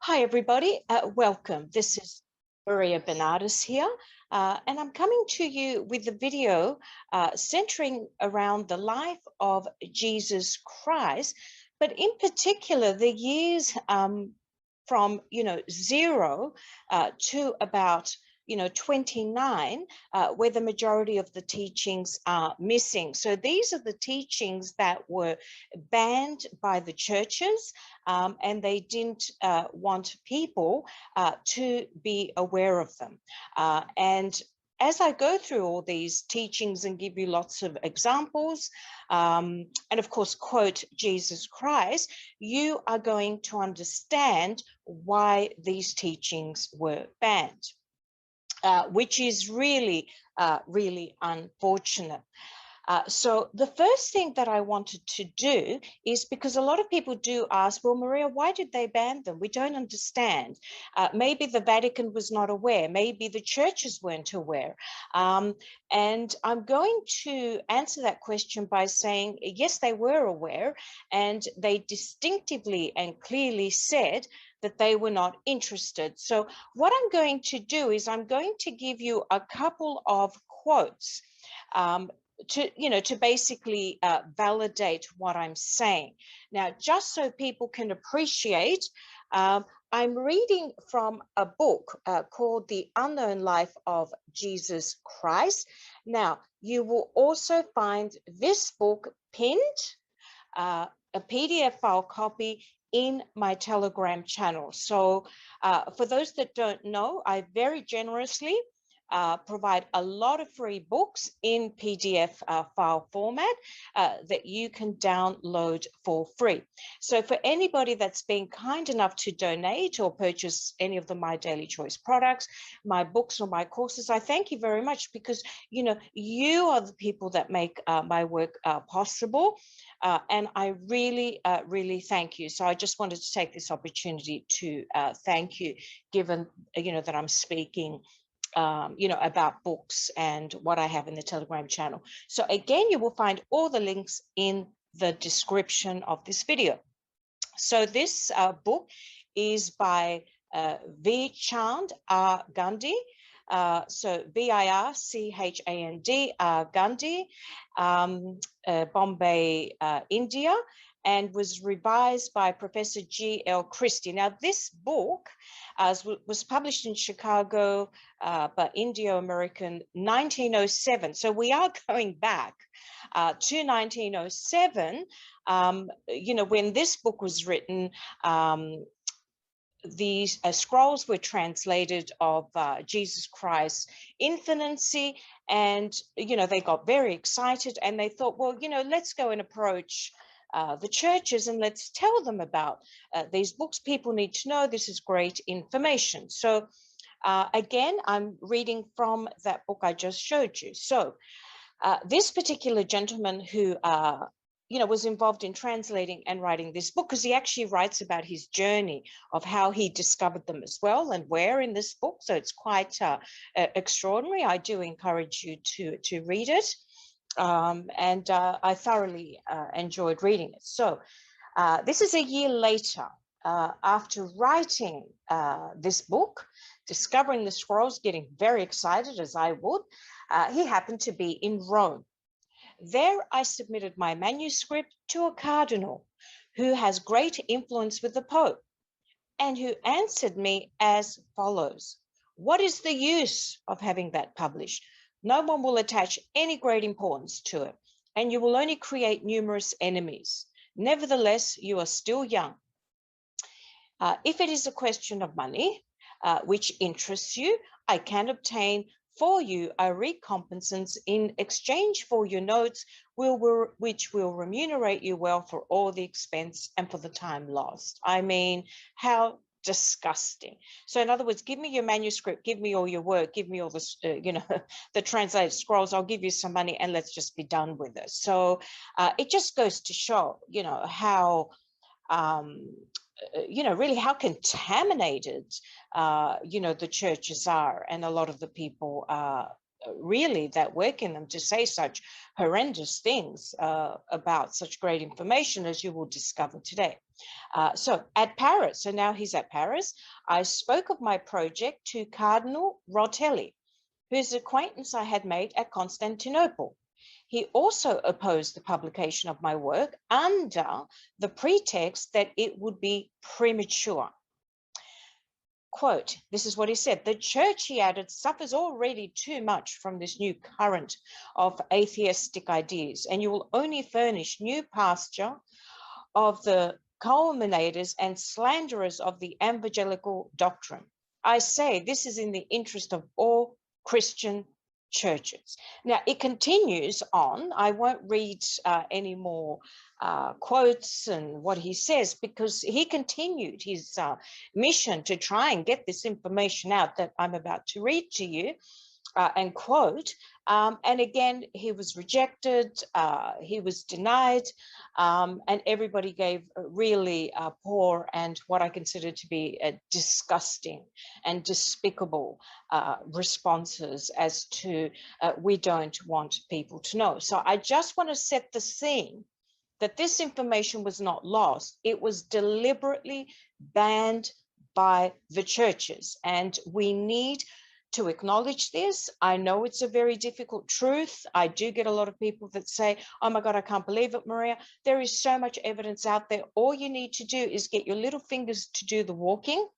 Hi, everybody. Welcome. This is Maria Bernardis here, and I'm coming to you with a video centering around the life of Jesus Christ, but in particular, the years from, 0 to about 29, where the majority of the teachings are missing. So these are the teachings that were banned by the churches, and they didn't want people to be aware of them. And as I go through all these teachings and give you lots of examples, and of course quote Jesus Christ, you are going to understand why these teachings were banned, which is really, really unfortunate. So the first thing that I wanted to do is, because a lot of people do ask, well, Maria, why did they ban them? We don't understand. Maybe the Vatican was not aware. Maybe the churches weren't aware. And I'm going to answer that question by saying, yes, they were aware, and they distinctively and clearly said that they were not interested. So what I'm going to do is I'm going to give you a couple of quotes to basically validate what I'm saying. Now, just so people can appreciate, I'm reading from a book called The Unknown Life of Jesus Christ. Now, you will also find this book pinned, a PDF file copy, in my Telegram channel. So for those that don't know, I very generously provide a lot of free books in PDF file format that you can download for free. So for anybody that's been kind enough to donate or purchase any of the My Daily Choice products, my books or my courses, I thank you very much, because you are the people that make my work possible, and I really, really thank you. So I just wanted to take this opportunity to thank you, given that I'm speaking about books and what I have in the Telegram channel. So again, you will find all the links in the description of this video. So this book is by V. Chand R. Gandhi. So Virchand R. Gandhi, Bombay, India, and was revised by Professor G.L. Christie. Now, this book was published in Chicago by Indio-American 1907. So we are going back to 1907, when this book was written. These scrolls were translated of Jesus Christ's infancy, and they got very excited, and they thought, well, let's go and approach the churches and let's tell them about these books. People need to know this is great information. So again, I'm reading from that book I just showed you. So this particular gentleman who was involved in translating and writing this book, because he actually writes about his journey of how he discovered them as well and where in this book. So it's quite extraordinary. I do encourage you to read it. And I thoroughly enjoyed reading it. So this is a year later, after writing this book, discovering the scrolls, getting very excited, as I would. He happened to be in Rome. There I submitted my manuscript to a cardinal who has great influence with the Pope, and who answered me as follows: what is the use of having that published? No one will attach any great importance to it, and you will only create numerous enemies. Nevertheless, you are still young. If it is a question of money, which interests you, I can obtain for you a recompensance in exchange for your notes, which will remunerate you well for all the expense and for the time lost. I mean, how disgusting. So in other words, give me your manuscript, give me all your work, give me all this, the translated scrolls, I'll give you some money and let's just be done with it. So it just goes to show, how really how contaminated, the churches are, and a lot of the people really that work in them to say such horrendous things about such great information, as you will discover today. So at Paris, so now he's at Paris, I spoke of my project to Cardinal Rotelli, whose acquaintance I had made at Constantinople. He also opposed the publication of my work under the pretext that it would be premature. Quote, this is what he said: the church, he added, suffers already too much from this new current of atheistic ideas, and you will only furnish new pasture of the culminators and slanderers of the evangelical doctrine. I say this is in the interest of all Christian churches. Now, it continues on. I won't read any more quotes and what he says, because he continued his mission to try and get this information out that I'm about to read to you and quote. And again, he was rejected, he was denied, and everybody gave really poor and what I consider to be disgusting and despicable responses as to we don't want people to know. So I just want to set the scene that this information was not lost. It was deliberately banned by the churches, and we need to acknowledge this. I know it's a very difficult truth. I do get a lot of people that say, oh my God, I can't believe it, Maria. There is so much evidence out there. All you need to do is get your little fingers to do the walking,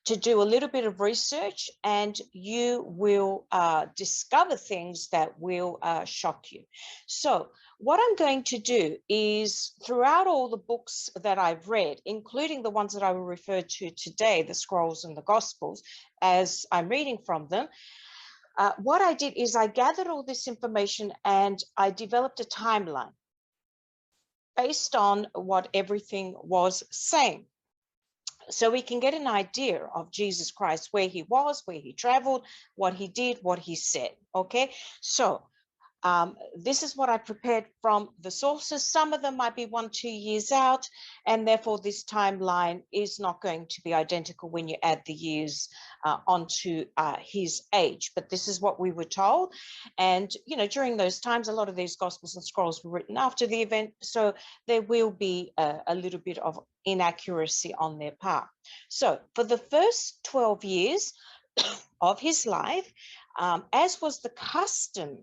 to do a little bit of research, and you will discover things that will shock you. So what I'm going to do is, throughout all the books that I've read, including the ones that I will refer to today, the scrolls and the gospels, as I'm reading from them, what I did is I gathered all this information and I developed a timeline based on what everything was saying. So we can get an idea of Jesus Christ, where he was, where he traveled, what he did, what he said. Okay, so this is what I prepared from the sources. Some of them might be 1-2 years out, and therefore this timeline is not going to be identical when you add the years onto his age. But this is what we were told. And, you know, during those times, a lot of these gospels and scrolls were written after the event. So there will be a little bit of inaccuracy on their part. So for the first 12 years of his life, as was the custom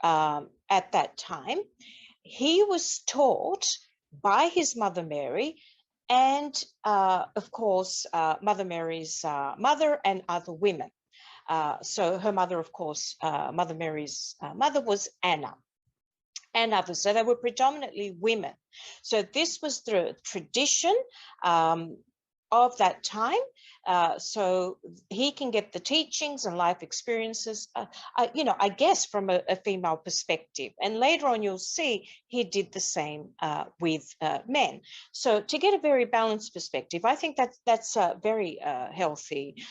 at that time, he was taught by his mother Mary, and of course Mother Mary's mother and other women. So her mother, of course, Mother Mary's mother was Anna, and others. So they were predominantly women. So this was the tradition of that time. So he can get the teachings and life experiences, you know, I guess from a female perspective. And later on, you'll see he did the same with men. So to get a very balanced perspective, I think that's a very healthy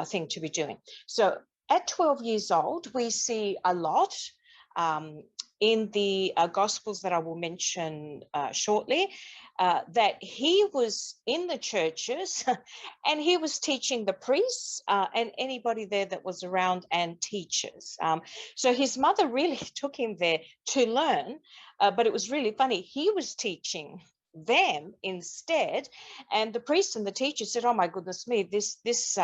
thing to be doing. So at 12 years old, we see a lot in the Gospels that I will mention shortly, that he was in the churches and he was teaching the priests and anybody there that was around, and teachers. So his mother really took him there to learn, but it was really funny. He was teaching them instead, and the priest and the teacher said, oh my goodness me, this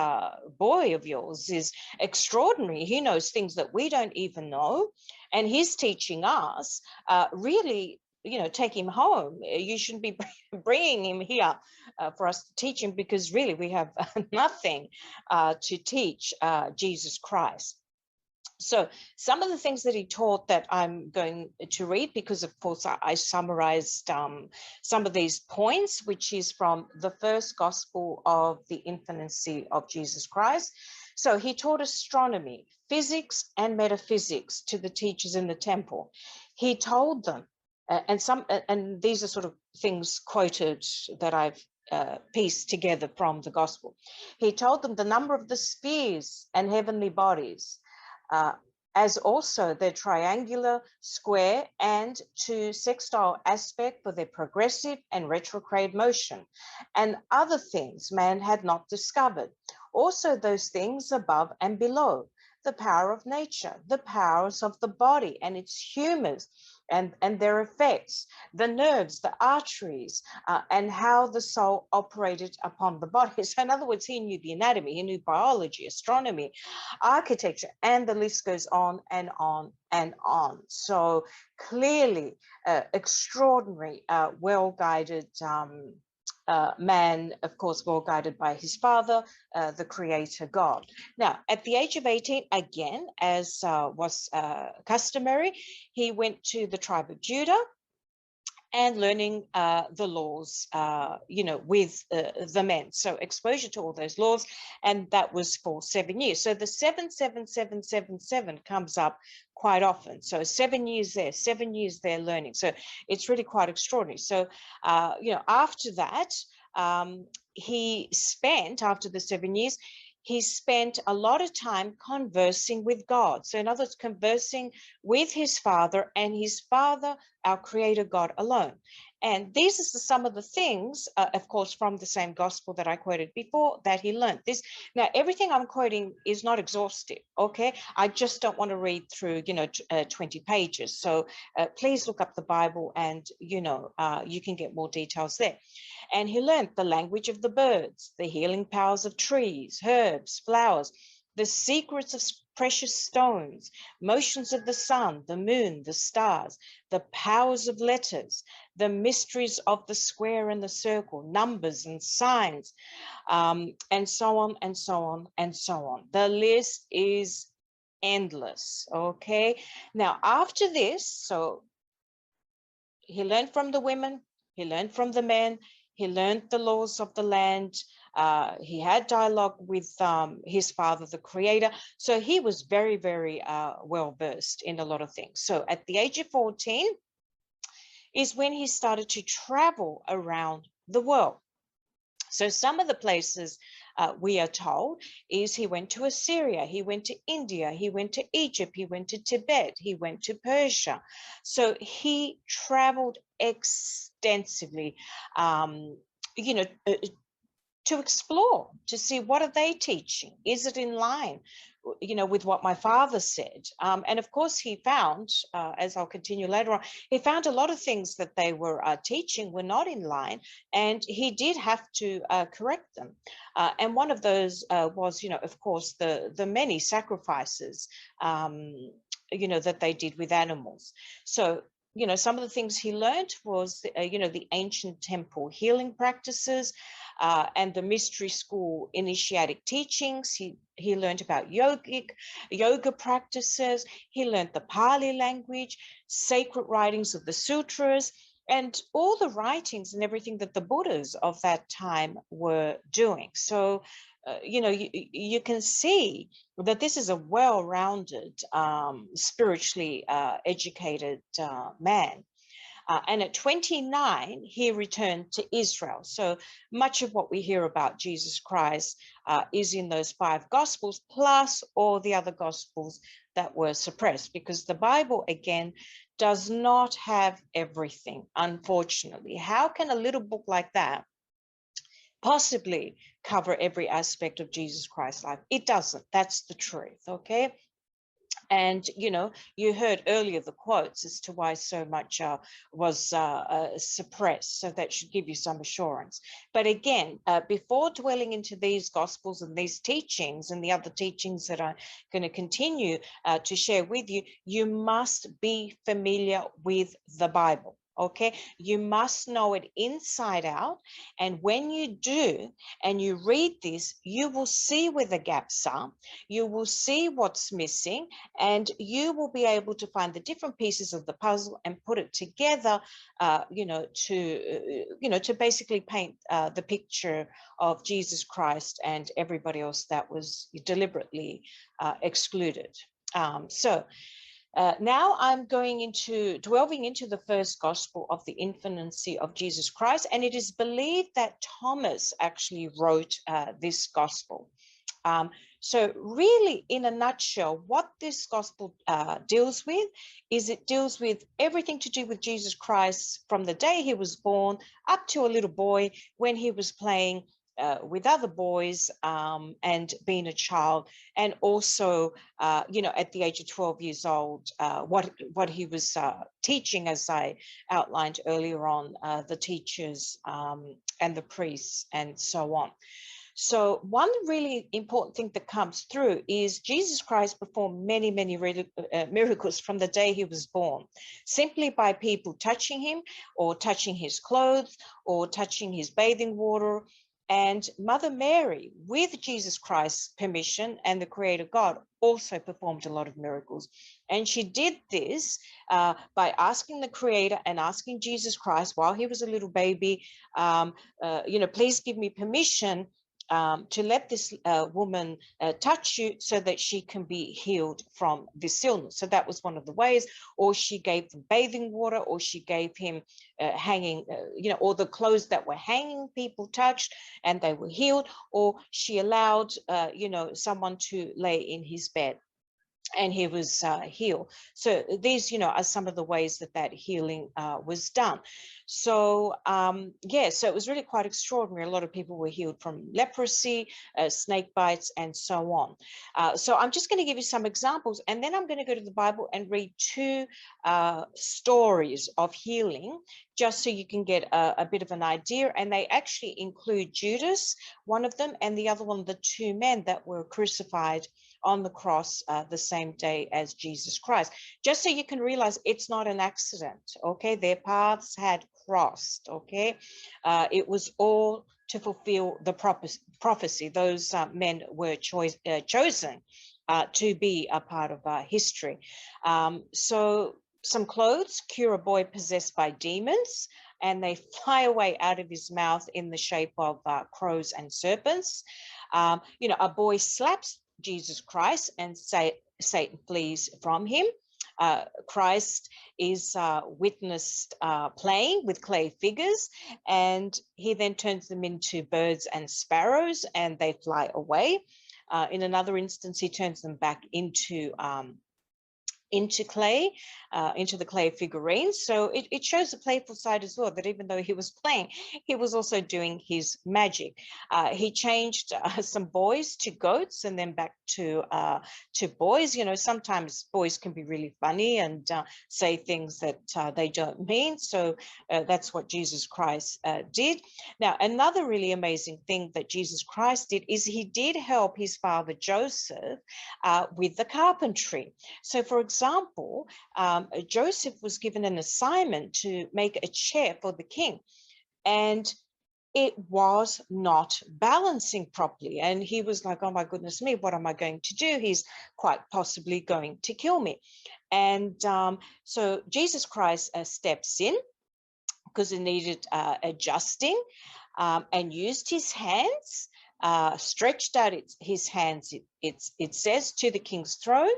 boy of yours is extraordinary. He knows things that we don't even know, and he's teaching us. Really, you know, take him home. You shouldn't be bringing him here for us to teach him, because really we have nothing to teach Jesus Christ. So some of the things that he taught that I'm going to read, because of course I summarized some of these points, which is from the first gospel of the infancy of Jesus Christ. So he taught astronomy, physics, and metaphysics to the teachers in the temple. He told them, and these are sort of things quoted that I've pieced together from the gospel. He told them the number of the spheres and heavenly bodies, as also their triangular, square, and to sextile aspect for their progressive and retrograde motion, and other things man had not discovered. Also those things above and below, the power of nature, the powers of the body and its humors and their effects, the nerves, the arteries, and how the soul operated upon the body. So in other words, he knew the anatomy, he knew biology, astronomy, architecture, and the list goes on and on and on. So clearly, extraordinary, well-guided man, of course, well guided by his father, the creator God. Now, at the age of 18, again, as was customary, he went to the tribe of Judah and learning the laws, with the men. So exposure to all those laws, and that was for 7 years. So the 77777 comes up quite often. So 7 years there, 7 years there learning. So it's really quite extraordinary. So, after that, he spent, after the 7 years, he spent a lot of time conversing with God. So in other words, conversing with his father and his father, our creator God alone. And these are some of the things, of course, from the same gospel that I quoted before, that he learned. Now, everything I'm quoting is not exhaustive, okay? I just don't want to read through, 20 pages. So please look up the Bible and, you can get more details there. And he learned the language of the birds, the healing powers of trees, herbs, flowers, the secrets of precious stones, motions of the sun, the moon, the stars, the powers of letters, the mysteries of the square and the circle, numbers and signs, and so on and so on and so on. The list is endless, okay? Now, after this, so he learned from the women, he learned from the men, he learned the laws of the land. He had dialogue with his father, the creator. So he was very, very well versed in a lot of things. So at the age of 14 is when he started to travel around the world. So some of the places we are told is he went to Assyria, he went to India, he went to Egypt, he went to Tibet, he went to Persia. So he traveled extensively, to explore, to see what are they teaching? Is it in line, with what my father said? And of course, he found, as I'll continue later on, he found a lot of things that they were teaching were not in line, and he did have to correct them. And one of those was, of course, the many sacrifices, that they did with animals. So, some of the things he learned was, the ancient temple healing practices, and the mystery school initiatic teachings. He learned about yoga practices. He learned the Pali language, sacred writings of the sutras, and all the writings and everything that the Buddhas of that time were doing. So, you can see that this is a well-rounded, spiritually educated man. And at 29, he returned to Israel. So much of what we hear about Jesus Christ is in those 5 Gospels, plus all the other Gospels that were suppressed, because the Bible, again, does not have everything, unfortunately. How can a little book like that possibly cover every aspect of Jesus Christ's life? It doesn't. That's the truth, okay? And, you heard earlier the quotes as to why so much was suppressed. So that should give you some assurance. But again, before dwelling into these Gospels and these teachings and the other teachings that I'm going to continue to share with you, you must be familiar with the Bible. Okay, you must know it inside out. And when you do, and you read this, you will see where the gaps are, you will see what's missing, and you will be able to find the different pieces of the puzzle and put it together, to basically paint the picture of Jesus Christ and everybody else that was deliberately excluded. Now I'm delving into the first gospel of the infancy of Jesus Christ, and it is believed that Thomas actually wrote this gospel. So really, in a nutshell, what this gospel deals with is it deals with everything to do with Jesus Christ from the day he was born up to a little boy when he was playing with other boys, and being a child, and also, at the age of 12 years old, what he was teaching, as I outlined earlier on, the teachers and the priests and so on. So one really important thing that comes through is Jesus Christ performed many, many miracles from the day he was born, simply by people touching him or touching his clothes or touching his bathing water. And Mother Mary, with Jesus Christ's permission and the Creator God, also performed a lot of miracles. And she did this by asking the Creator and asking Jesus Christ while he was a little baby, please give me permission to let this woman touch you so that she can be healed from this illness. So that was one of the ways. Or she gave them bathing water, or she gave him hanging, or the clothes that were hanging, people touched and they were healed. Or she allowed, someone to lay in his bed and he was healed. So these, are some of the ways that healing was done. So so it was really quite extraordinary. A lot of people were healed from leprosy, snake bites, and so on. So I'm just going to give you some examples, and then I'm going to go to the Bible and read two stories of healing, just so you can get a bit of an idea. And they actually include Judas, one of them, and the other one, the two men that were crucified on the cross the same day as Jesus Christ, just so you can realize it's not an accident. Okay, their paths had crossed. Okay, it was all to fulfill the prophecy. Those men were chosen to be a part of history. So some clothes cure a boy possessed by demons, and they fly away out of his mouth in the shape of crows and serpents. A boy slaps Jesus Christ and Satan flees from him. Christ is witnessed playing with clay figures, and he then turns them into birds and sparrows, and they fly away. In another instance, he turns them back into clay, into the clay figurines. So it shows a playful side as well, that even though he was playing, he was also doing his magic. He changed some boys to goats and then back to boys. Sometimes boys can be really funny and say things that they don't mean. So that's what Jesus Christ did. Now, another really amazing thing that Jesus Christ did is he did help his father Joseph with the carpentry. So, for example, Joseph was given an assignment to make a chair for the king, and it was not balancing properly. And he was like, oh my goodness me, what am I going to do? He's quite possibly going to kill me. And so Jesus Christ steps in because he needed adjusting, and used his hands, stretched out his hands, it says, to the king's throne,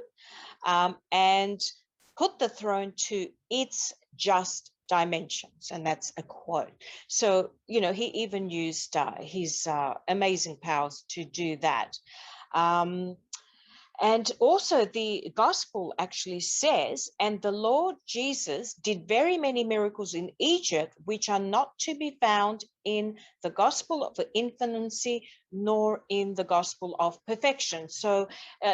and put the throne to its just dimensions. And that's a quote. So, he even used his amazing powers to do that. And also the gospel actually says, and the Lord Jesus did very many miracles in Egypt, which are not to be found in the gospel of the infancy, nor in the gospel of perfection. So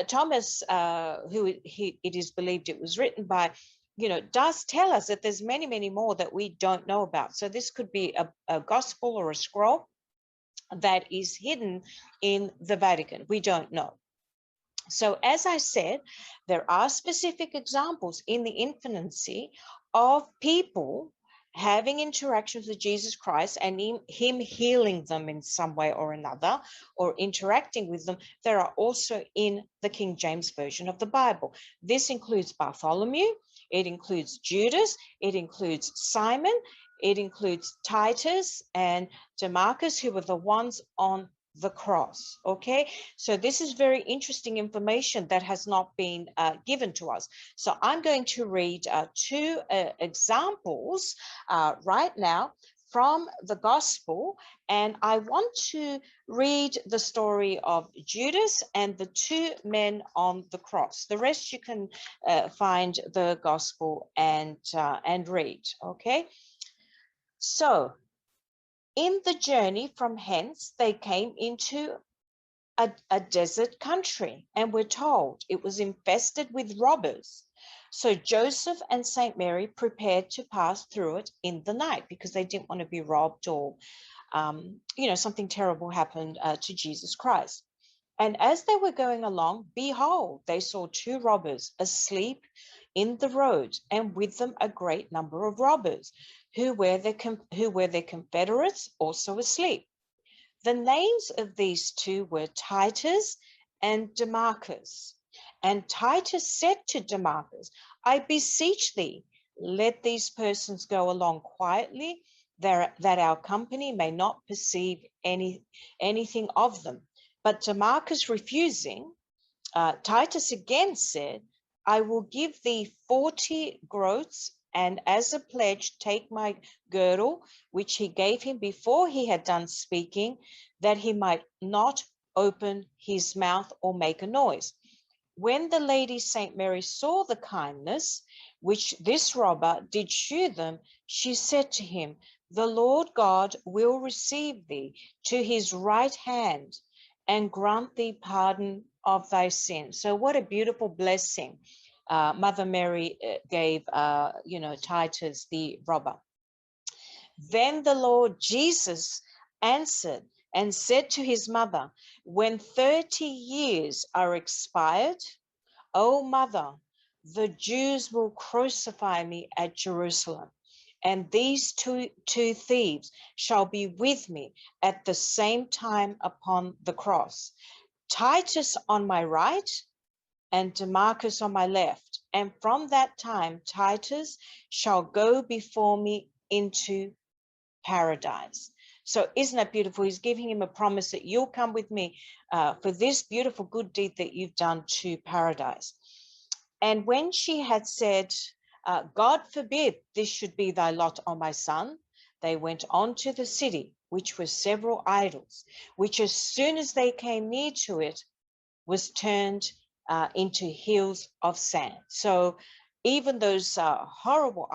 Thomas, who it is believed it was written by, does tell us that there's many, many more that we don't know about. So this could be a gospel or a scroll that is hidden in the Vatican. We don't know. So, as I said, there are specific examples in the infancy of people having interactions with Jesus Christ and him healing them in some way or another, or interacting with them. There are also in the King James Version of the Bible. This includes Bartholomew, it includes Judas, it includes Simon, it includes Titus and Demarcus, who were the ones on the cross. Okay, so this is very interesting information that has not been given to us. So I'm going to read two examples right now from the gospel, and I want to read the story of Judas and the two men on the cross. The rest you can find the gospel and read. Okay, so In the journey from hence, they came into a desert country, and we're told it was infested with robbers. So Joseph and St. Mary prepared to pass through it in the night because they didn't want to be robbed or, something terrible happened to Jesus Christ. And as they were going along, behold, they saw two robbers asleep in the road, and with them a great number of robbers who were their confederates also asleep. The names of these two were Titus and Demarchus. And Titus said to Demarchus, I beseech thee, let these persons go along quietly, that our company may not perceive anything of them. But Demarchus refusing, Titus again said, I will give thee 40 groats, and as a pledge take my girdle, which he gave him before he had done speaking, that he might not open his mouth or make a noise. When the Lady St. Mary saw the kindness which this robber did shew them, she said to him, the Lord God will receive thee to his right hand and grant thee pardon of thy sin. So what a beautiful blessing Mother Mary gave, Titus the robber. Then the Lord Jesus answered and said to his mother, when 30 years are expired, O mother, the Jews will crucify me at Jerusalem, and these two thieves shall be with me at the same time upon the cross. Titus on my right and Demarchus on my left. And from that time, Titus shall go before me into paradise. So isn't that beautiful? He's giving him a promise that you'll come with me for this beautiful good deed that you've done to paradise. And when she had said, God forbid this should be thy lot, O my son, they went on to the city, which were several idols, which as soon as they came near to it, was turned into hills of sand. So even those horrible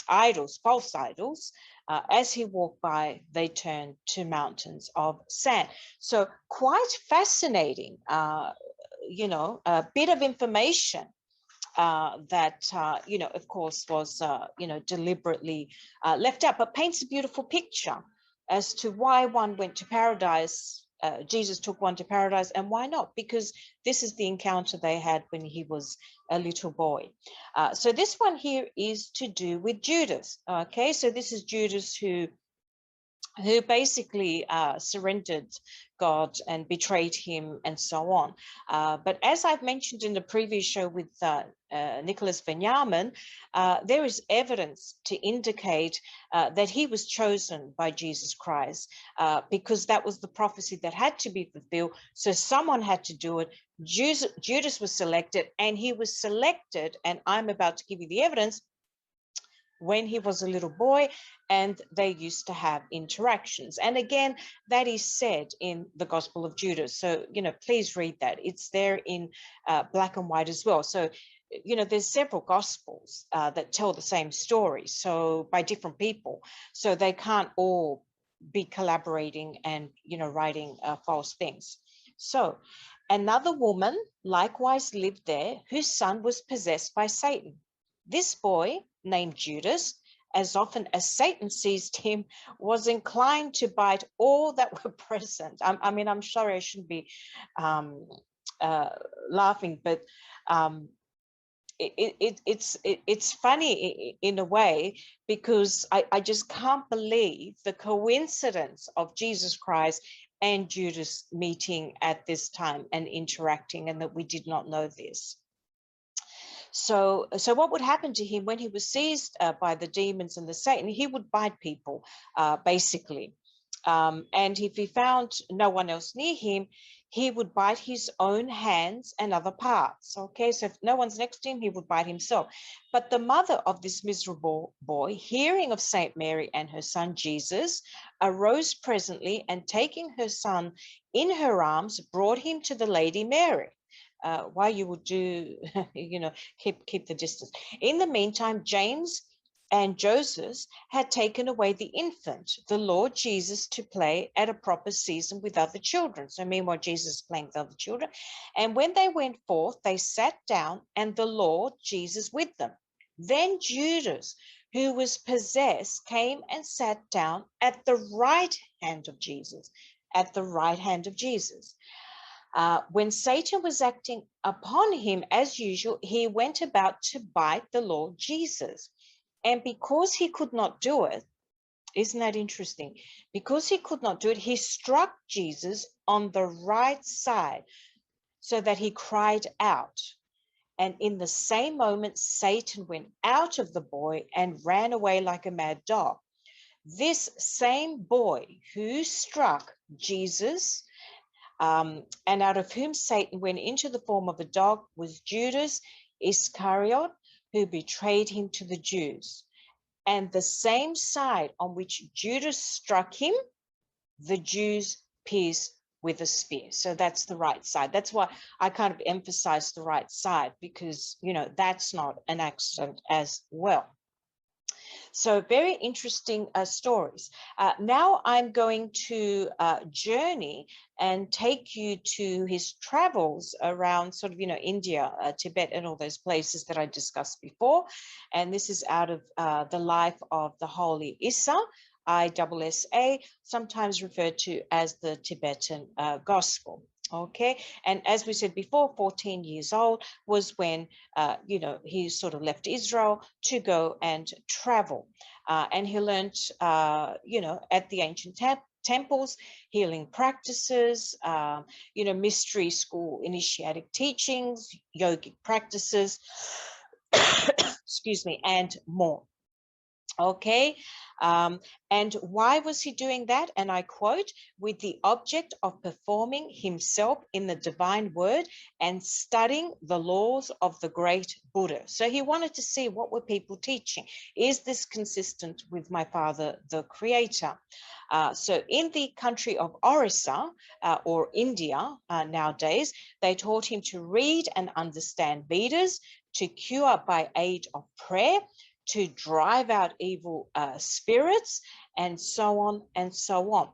idols, false idols, as he walked by, they turned to mountains of sand. So quite fascinating, a bit of information that, of course, was, deliberately left out, but paints a beautiful picture as to why one went to paradise. Jesus took one to paradise, and why not? Because this is the encounter they had when he was a little boy. So this one here is to do with Judas. Okay, so this is Judas who basically surrendered God and betrayed him and so on. But as I've mentioned in the previous show with Nicholas Benjamin, there is evidence to indicate that he was chosen by Jesus Christ because that was the prophecy that had to be fulfilled. So someone had to do it. Judas was selected, and he was selected, and I'm about to give you the evidence, when he was a little boy, and they used to have interactions. And again, that is said in the Gospel of Judas. So, please read that. It's there in black and white as well. So, there's several Gospels that tell the same story, so by different people. So they can't all be collaborating and, writing false things. So another woman likewise lived there whose son was possessed by Satan. This boy, named Judas, as often as Satan seized him, was inclined to bite all that were present. I'm sorry, I shouldn't be laughing, but it's funny in a way, because I just can't believe the coincidence of Jesus Christ and Judas meeting at this time and interacting, and that we did not know this. So what would happen to him when he was seized by the demons and the Satan? He would bite people, basically. And if he found no one else near him, he would bite his own hands and other parts. Okay, so if no one's next to him, he would bite himself. But the mother of this miserable boy, hearing of Saint Mary and her son Jesus, arose presently, and taking her son in her arms, brought him to the Lady Mary. Why you would do, keep the distance. In the meantime, James and Joseph had taken away the infant, the Lord Jesus, to play at a proper season with other children. So meanwhile, Jesus is playing with other children. And when they went forth, they sat down, and the Lord Jesus with them. Then Judas, who was possessed, came and sat down at the right hand of Jesus, at the right hand of Jesus. When Satan was acting upon him as usual, he went about to bite the Lord Jesus. And because he could not do it, isn't that interesting? Because he could not do it, he struck Jesus on the right side so that he cried out. And in the same moment, Satan went out of the boy and ran away like a mad dog. This same boy who struck Jesus, and out of whom Satan went into the form of a dog, was Judas Iscariot, who betrayed him to the Jews. And the same side on which Judas struck him, the Jews pierced with a spear. So that's the right side. That's why I kind of emphasize the right side, because, you know, that's not an accident as well. So very interesting stories. Now I'm going to journey and take you to his travels around sort of, you know, India, Tibet, and all those places that I discussed before. And this is out of the life of the Holy Issa, ISSA, sometimes referred to as the Tibetan Gospel. Okay, and as we said before, 14 years old was when, you know, he sort of left Israel to go and travel. And he learned, you know, at the ancient temples, healing practices, you know, mystery school initiatic teachings, yogic practices, excuse me, and more. Okay, and why was he doing that? And I quote, with the object of performing himself in the divine word and studying the laws of the great Buddha. So he wanted to see, what were people teaching? Is this consistent with my father, the creator? So in the country of Orissa, or India nowadays, they taught him to read and understand Vedas, to cure by aid of prayer, to drive out evil spirits, and so on and so on.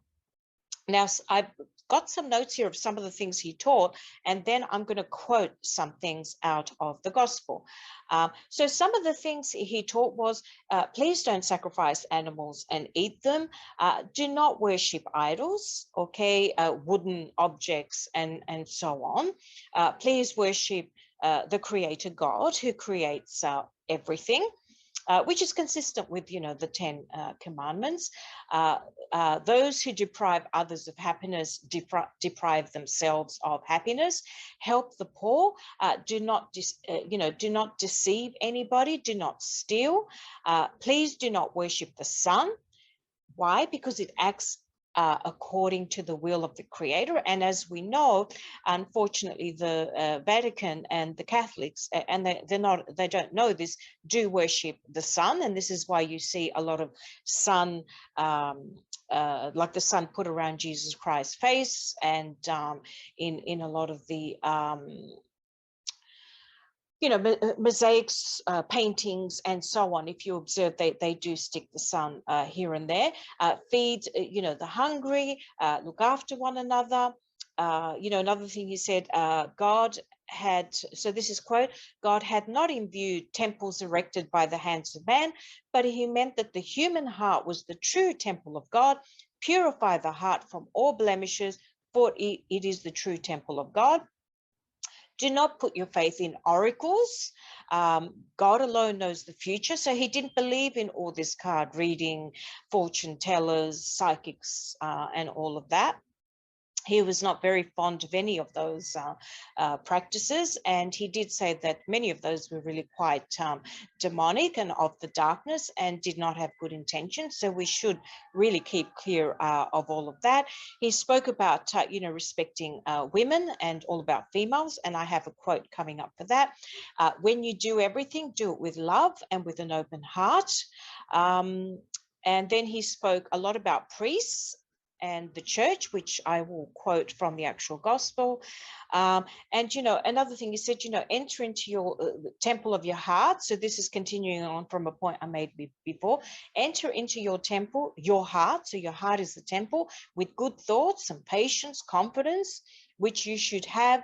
Now, I've got some notes here of some of the things he taught, and then I'm going to quote some things out of the gospel. So some of the things he taught was, please don't sacrifice animals and eat them. Do not worship idols, okay, wooden objects, and so on. Please worship the creator God, who creates everything. Which is consistent with, you know, the 10 commandments. Those who deprive others of happiness deprive themselves of happiness. Help the poor. Do not deceive anybody. Do not steal. Please do not worship the sun. Why? Because it acts according to the will of the creator. And as we know, unfortunately, the Vatican and the Catholics, and they don't know this, do worship the sun. And this is why you see a lot of sun, like the sun put around Jesus Christ's face, and in a lot of the you know, mosaics, paintings, and so on. If you observe, they do stick the sun here and there. Feed, you know, the hungry, look after one another. You know, another thing he said, God had, so this is quote, God had not in view temples erected by the hands of man, but he meant that the human heart was the true temple of God. Purify the heart from all blemishes, for it is the true temple of God. Do not put your faith in oracles. God alone knows the future. So he didn't believe in all this card reading, fortune tellers, psychics, and all of that. He was not very fond of any of those practices, and he did say that many of those were really quite demonic and of the darkness, and did not have good intentions. So we should really keep clear of all of that. He spoke about, you know, respecting women and all about females, and I have a quote coming up for that. When you do everything, do it with love and with an open heart. And then he spoke a lot about priests. and the church, which I will quote from the actual gospel. And, another thing he said, enter into your temple of your heart. So this is continuing on from a point I made before. Enter into your temple, your heart. So your heart is the temple, with good thoughts and patience, confidence, which you should have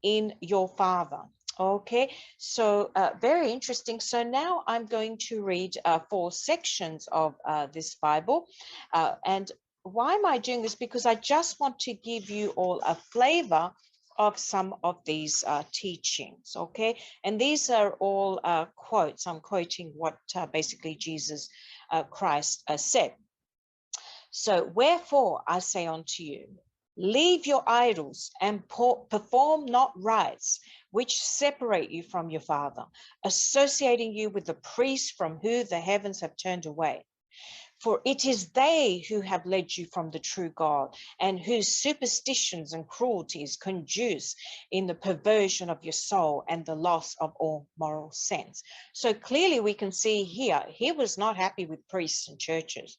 in your Father. Okay, so very interesting. So now I'm going to read 4 sections of this Bible. And why am I doing this? Because I just want to give you all a flavor of some of these teachings. Okay, and these are all quotes. I'm quoting what basically Jesus Christ said. So, wherefore I say unto you, leave your idols and perform not rites which separate you from your Father, associating you with the priests from whom the heavens have turned away. For it is they who have led you from the true God, and whose superstitions and cruelties conduce in the perversion of your soul and the loss of all moral sense. So clearly we can see here, he was not happy with priests and churches.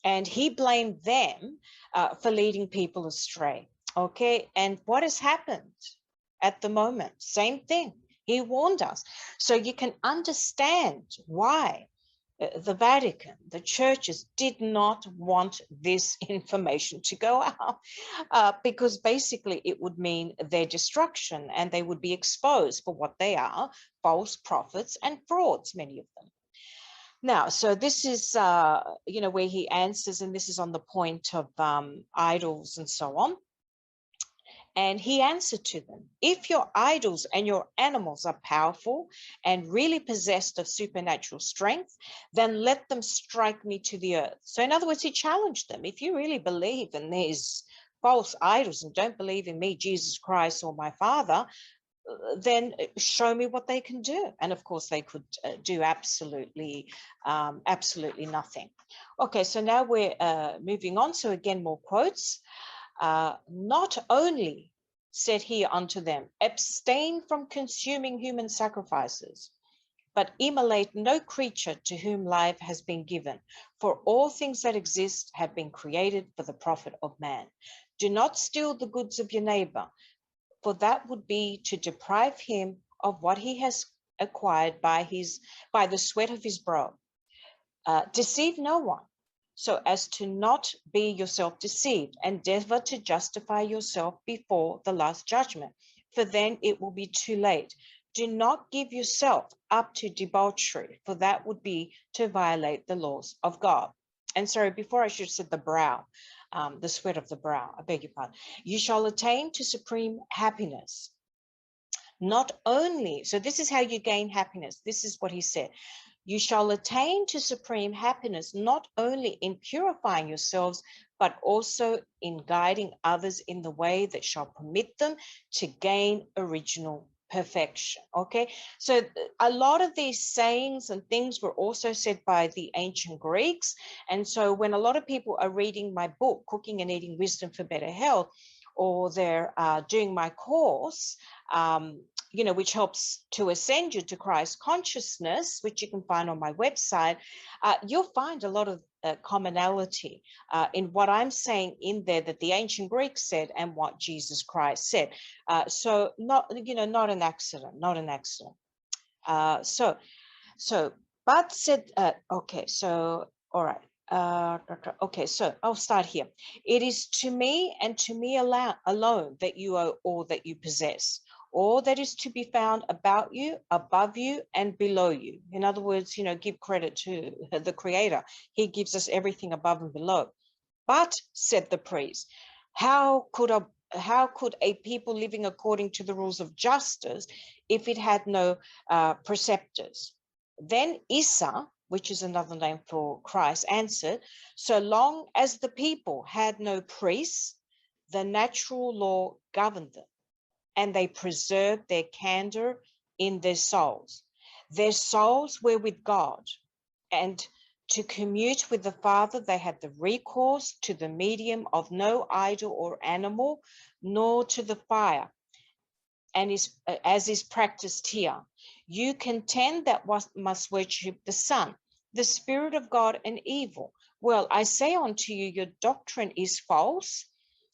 And he blamed them for leading people astray. Okay, and what has happened at the moment? Same thing. He warned us. So you can understand why the Vatican, the churches did not want this information to go out because basically it would mean their destruction, and they would be exposed for what they are, false prophets and frauds, many of them. Now, so this is, where he answers, and this is on the point of idols and so on. And he answered to them, if your idols and your animals are powerful and really possessed of supernatural strength, then let them strike me to the earth. So in other words, he challenged them. If you really believe in these false idols and don't believe in me, Jesus Christ, or my Father, then show me what they can do. And of course they could do absolutely nothing. Okay, so now we're moving on. So again, more quotes. Not only said he unto them, abstain from consuming human sacrifices, but immolate no creature to whom life has been given, for all things that exist have been created for the profit of man. Do not steal the goods of your neighbor, for that would be to deprive him of what he has acquired by the sweat of his brow. Deceive no one, so as to not be yourself deceived. Endeavor to justify yourself before the last judgment, for then it will be too late. Do not give yourself up to debauchery, for that would be to violate the laws of God. And sorry, before I should have said the brow. The sweat of the brow, I beg your pardon. You shall attain to supreme happiness. Not only, so this is how you gain happiness. This is what he said. You shall attain to supreme happiness, not only in purifying yourselves, but also in guiding others in the way that shall permit them to gain original perfection. Okay, so a lot of these sayings and things were also said by the ancient Greeks. And so when a lot of people are reading my book, Cooking and Eating Wisdom for Better Health, or they're doing my course, which helps to ascend you to Christ consciousness, which you can find on my website, you'll find a lot of commonality in what I'm saying in there that the ancient Greeks said and what Jesus Christ said. So not an accident, not an accident. But said, okay, so, all right. Okay, so I'll start here. It is to me and to me alone that you owe all that you possess. All that is to be found about you, above you, and below you. In other words, give credit to the Creator. He gives us everything above and below. But, said the priest, how could a people living according to the rules of justice if it had no preceptors? Then Isa, which is another name for Christ, answered, so long as the people had no priests, the natural law governed them, and they preserved their candor in their souls. Their souls were with God, and to commute with the Father, they had the recourse to the medium of no idol or animal, nor to the fire, and as is practiced here. You contend that must worship the Son, the Spirit of God, and evil, Well, I say unto you, your doctrine is false,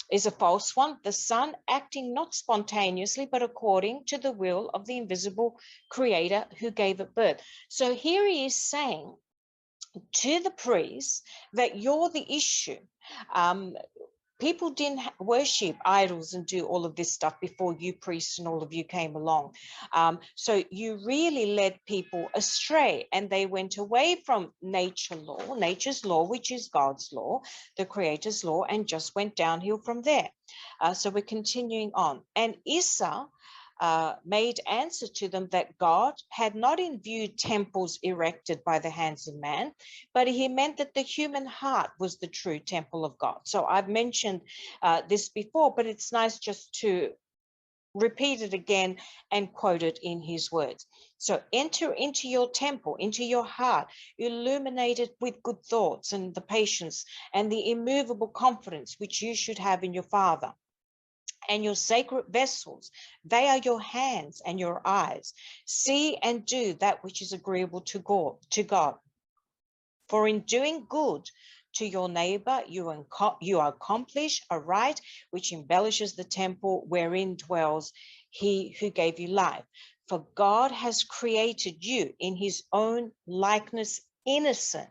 is a false one, the Son acting not spontaneously, but according to the will of the invisible Creator who gave it birth. So here he is saying to the priests that you're the issue. People didn't worship idols and do all of this stuff before you priests and all of you came along. So you really led people astray, and they went away from nature's law, which is God's law, the Creator's law, and just went downhill from there. So we're continuing on. And Isa made answer to them that God had not in view temples erected by the hands of man, but he meant that the human heart was the true temple of God. So I've mentioned this before, but it's nice just to repeat it again and quote it in his words. So enter into your temple, into your heart, illuminated with good thoughts and the patience and the immovable confidence which you should have in your Father. And your sacred vessels, they are your hands and your eyes. See and do that which is agreeable to God. For in doing good to your neighbor, you accomplish a right which embellishes the temple wherein dwells he who gave you life. For God has created you in his own likeness, innocent,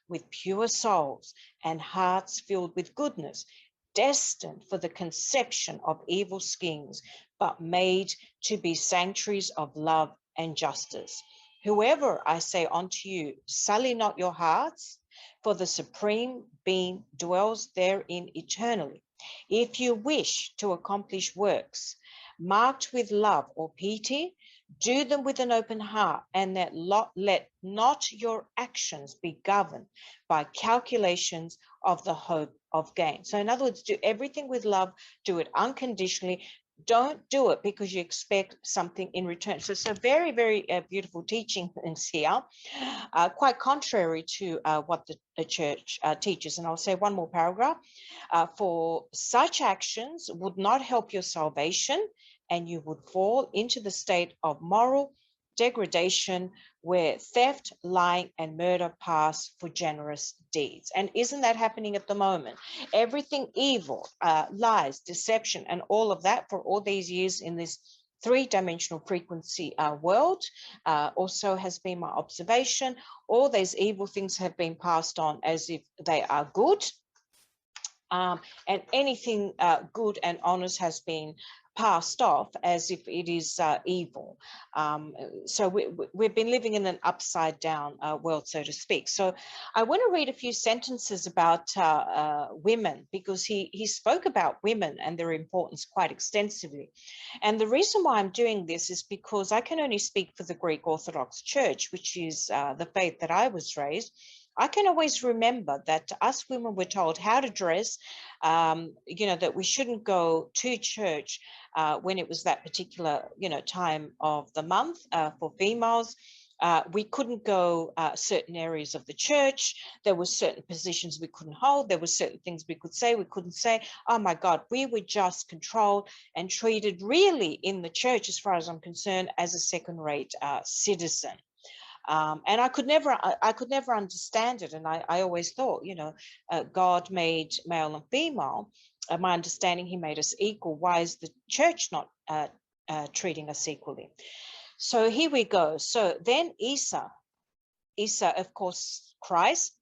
with pure souls and hearts filled with goodness, destined for the conception of evil schemes, but made to be sanctuaries of love and justice. Whoever, I say unto you, sully not your hearts, for the supreme being dwells therein eternally. If you wish to accomplish works marked with love or piety, do them with an open heart, and let not your actions be governed by calculations of the hope of gain. So in other words, do everything with love, do it unconditionally. Don't do it because you expect something in return. So very, very beautiful teachings here, quite contrary to what the church teaches. And I'll say one more paragraph. For such actions would not help your salvation, and you would fall into the state of moral degradation where theft, lying, and murder pass for generous deeds. And isn't that happening at the moment? Everything evil, lies, deception, and all of that for all these years in this three-dimensional frequency world also has been my observation. All these evil things have been passed on as if they are good. And anything good and honest has been passed off as if it is evil. So we've been living in an upside down world, so to speak. So I want to read a few sentences about women, because he spoke about women and their importance quite extensively. And the reason why I'm doing this is because I can only speak for the Greek Orthodox Church, which is the faith that I was raised. I can always remember that us women were told how to dress, that we shouldn't go to church when it was that particular, time of the month for females. We couldn't go certain areas of the church. There were certain positions we couldn't hold. There were certain things we could say, we couldn't say. Oh my God, we were just controlled and treated really in the church, as far as I'm concerned, as a second-rate citizen. And I could never understand it. And I always thought, God made male and female. My understanding, he made us equal. Why is the church not treating us equally? So here we go. So then Isa, of course, Christ,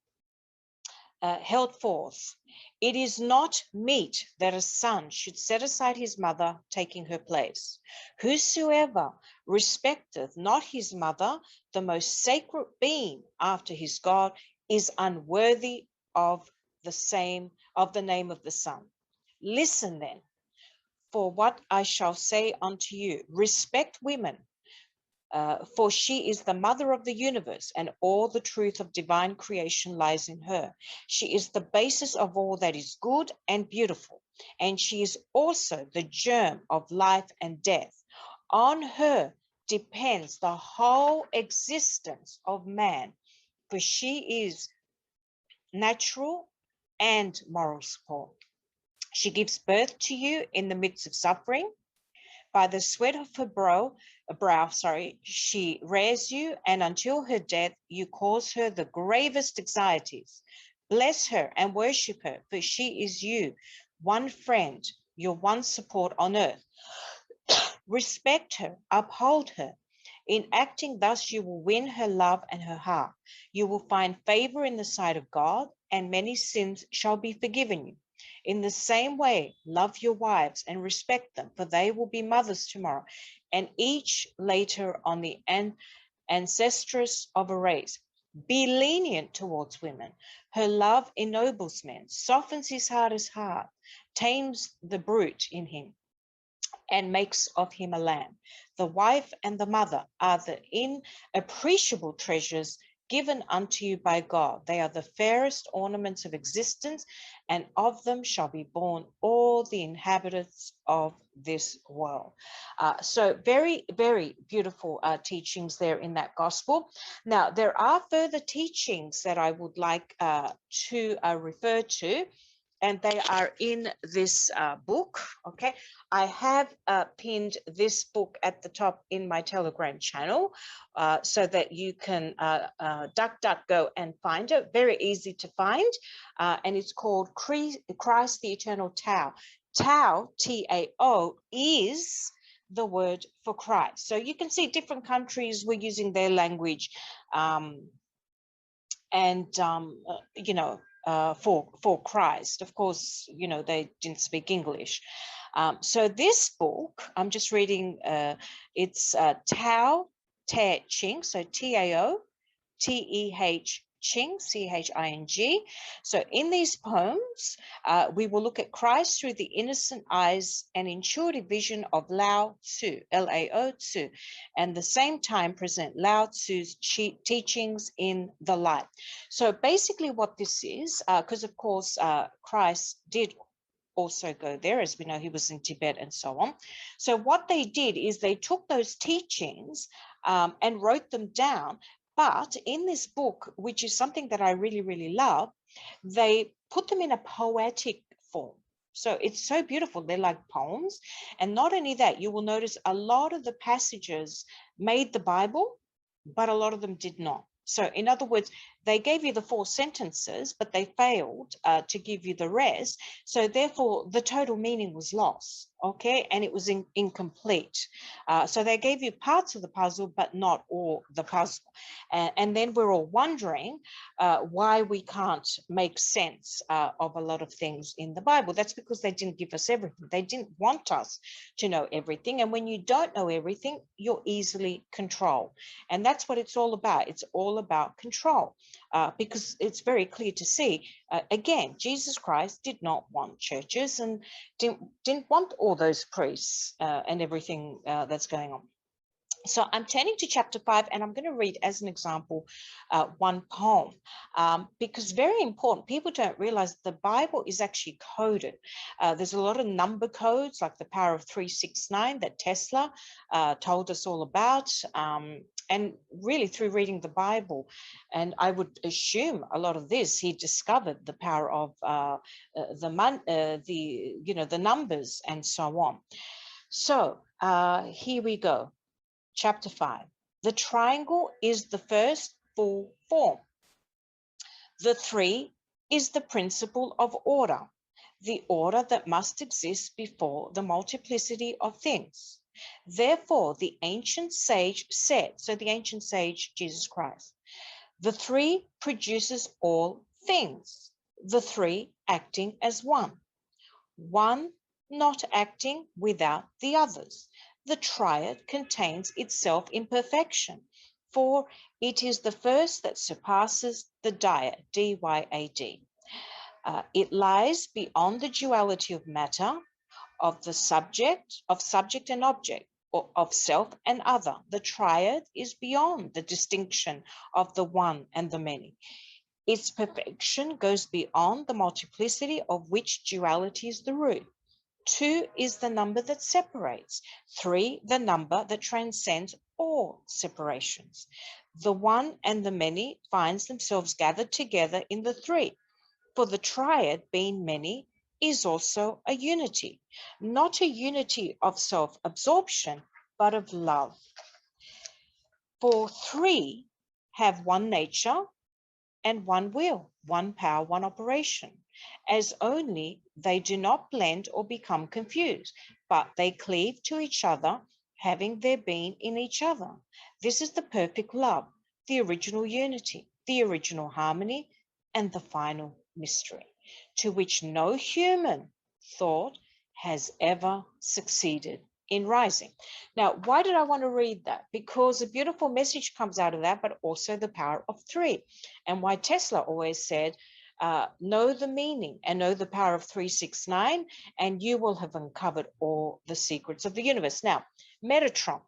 held forth, it is not meet that a son should set aside his mother, taking her place. Whosoever respecteth not his mother, the most sacred being after his God, is unworthy of the name of the Son. Listen then, for what I shall say unto you. Respect women, for she is the mother of the universe, and all the truth of divine creation lies in her. She is the basis of all that is good and beautiful, and she is also the germ of life and death. On her depends the whole existence of man, for she is natural and moral support. She gives birth to you in the midst of suffering. By the sweat of her brow, she rears you, and until her death, you cause her the gravest anxieties. Bless her and worship her, for she is you, one friend, your one support on earth. Respect her, uphold her. In acting thus, you will win her love and her heart. You will find favor in the sight of God, and many sins shall be forgiven you. In the same way, love your wives and respect them, for they will be mothers tomorrow, and each later on the ancestress of a race. Be lenient towards women. Her love ennobles men, softens his heart as hard, tames the brute in him, and makes of him a lamb. The wife and the mother are the inappreciable treasures given unto you by God. They are the fairest ornaments of existence, and of them shall be born all the inhabitants of this world. So very, very beautiful teachings there in that gospel. Now, there are further teachings that I would like to refer to, and they are in this book. Okay, I have pinned this book at the top in my Telegram channel, so that you can duck, go and find it. Very easy to find, and it's called Christ the Eternal Tao. Tao, T-A-O, is the word for Christ. So you can see different countries were using their language, you know, for Christ. Of course, you know, they didn't speak English. So this book, I'm just reading, it's Tao Te Ching, so T-A-O T-E-H Ching, C-H-I-N-G. So in these poems, we will look at Christ through the innocent eyes and intuitive vision of Lao Tzu, L-A-O Tzu, and the same time present Lao Tzu's teachings in the light. So basically what this is, because of course Christ did also go there, as we know he was in Tibet and so on. So what they did is they took those teachings and wrote them down. But in this book, which is something that I really, really love, they put them in a poetic form. So it's so beautiful. They're like poems. And not only that, you will notice a lot of the passages made the Bible, but a lot of them did not. So in other words, they gave you the 4 sentences, but they failed to give you the rest. So therefore, the total meaning was lost, okay? And it was incomplete. So they gave you parts of the puzzle, but not all the puzzle. And then we're all wondering why we can't make sense of a lot of things in the Bible. That's because they didn't give us everything. They didn't want us to know everything. And when you don't know everything, you're easily controlled. And that's what it's all about. It's all about control. Because it's very clear to see, again, Jesus Christ did not want churches and didn't want all those priests and everything that's going on. So I'm turning to chapter 5, and I'm going to read as an example one poem, because very important. People don't realize the Bible is actually coded. There's a lot of number codes, like the power of 369 that Tesla told us all about. And really through reading the Bible, and I would assume a lot of this, he discovered the power of the numbers and so on. So here we go. Chapter 5. The triangle is the first full form. The 3 is the principle of order, the order that must exist before the multiplicity of things. Therefore, the ancient sage said, so the ancient sage, Jesus Christ, the 3 produces all things, the 3 acting as one not acting without the others. The triad contains itself in perfection, for it is the first that surpasses the dyad, D-Y-A-D. It lies beyond the duality of matter, of subject and object, or of self and other. The triad is beyond the distinction of the one and the many. Its perfection goes beyond the multiplicity of which duality is the root. 2 is the number that separates. 3, the number that transcends all separations. The one and the many finds themselves gathered together in the 3. For the triad, being many, is also a unity, not a unity of self-absorption, but of love. For 3 have one nature, and one will, one power, one operation, as only they do not blend or become confused, but they cleave to each other, having their being in each other. This is the perfect love, the original unity, the original harmony, and the final mystery, to which no human thought has ever succeeded in rising. Now, why did I want to read that? Because a beautiful message comes out of that, but also the power of three. And why Tesla always said, know the meaning and know the power of 369, and you will have uncovered all the secrets of the universe. Now, Metatron,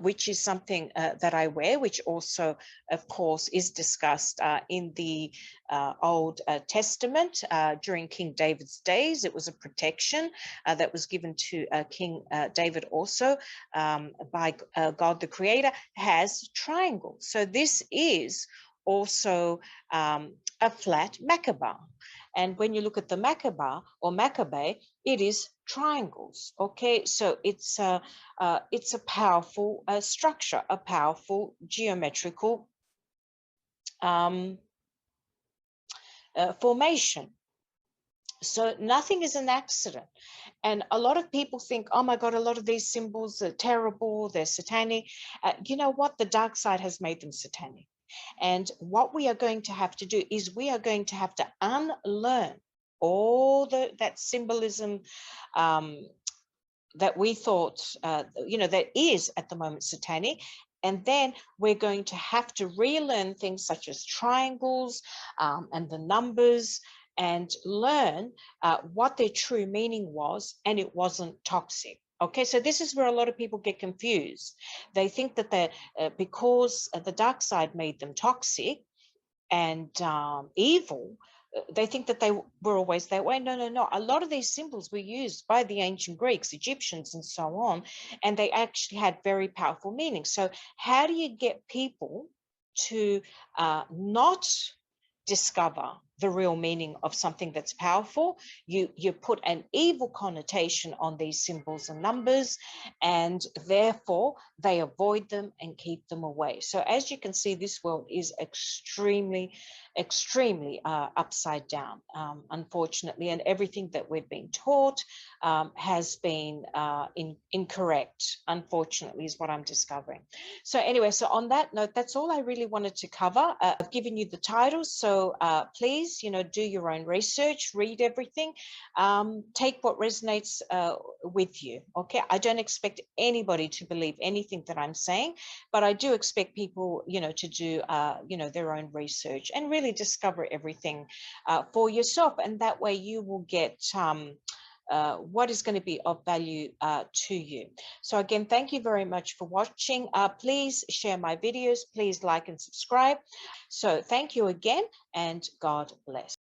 which is something that I wear, which also, of course, is discussed in the Old Testament during King David's days. It was a protection that was given to King David also by God the Creator, has triangles. So this is also a flat Merkaba. And when you look at the Merkaba or Maccabee, it is triangles. Okay, so it's a powerful structure, a powerful geometrical formation. So nothing is an accident. And a lot of people think, oh my God, a lot of these symbols are terrible, they're satanic. You know what? The dark side has made them satanic. And what we are going to have to do is we are going to have to unlearn all that symbolism that we thought, that is at the moment satanic. And then we're going to have to relearn things such as triangles and the numbers, and learn what their true meaning was, and it wasn't toxic. Okay, so this is where a lot of people get confused. They think that because the dark side made them toxic and evil, they think that they were always that way. No, no, no. A lot of these symbols were used by the ancient Greeks, Egyptians, and so on, and they actually had very powerful meanings. So how do you get people to not discover the real meaning of something that's powerful? You put an evil connotation on these symbols and numbers, and therefore they avoid them and keep them away. So as you can see, this world is extremely upside down, unfortunately, and everything that we've been taught has been incorrect, unfortunately, is what I'm discovering. So anyway, so on that note, that's all I really wanted to cover. I've given you the titles, so please, do your own research, read everything, take what resonates with you. Okay, I don't expect anybody to believe anything that I'm saying, but I do expect people, to do, their own research and really discover everything for yourself, and that way you will get what is going to be of value to you. So again, thank you very much for watching. Please share my videos, please like and subscribe. So thank you again, and God bless.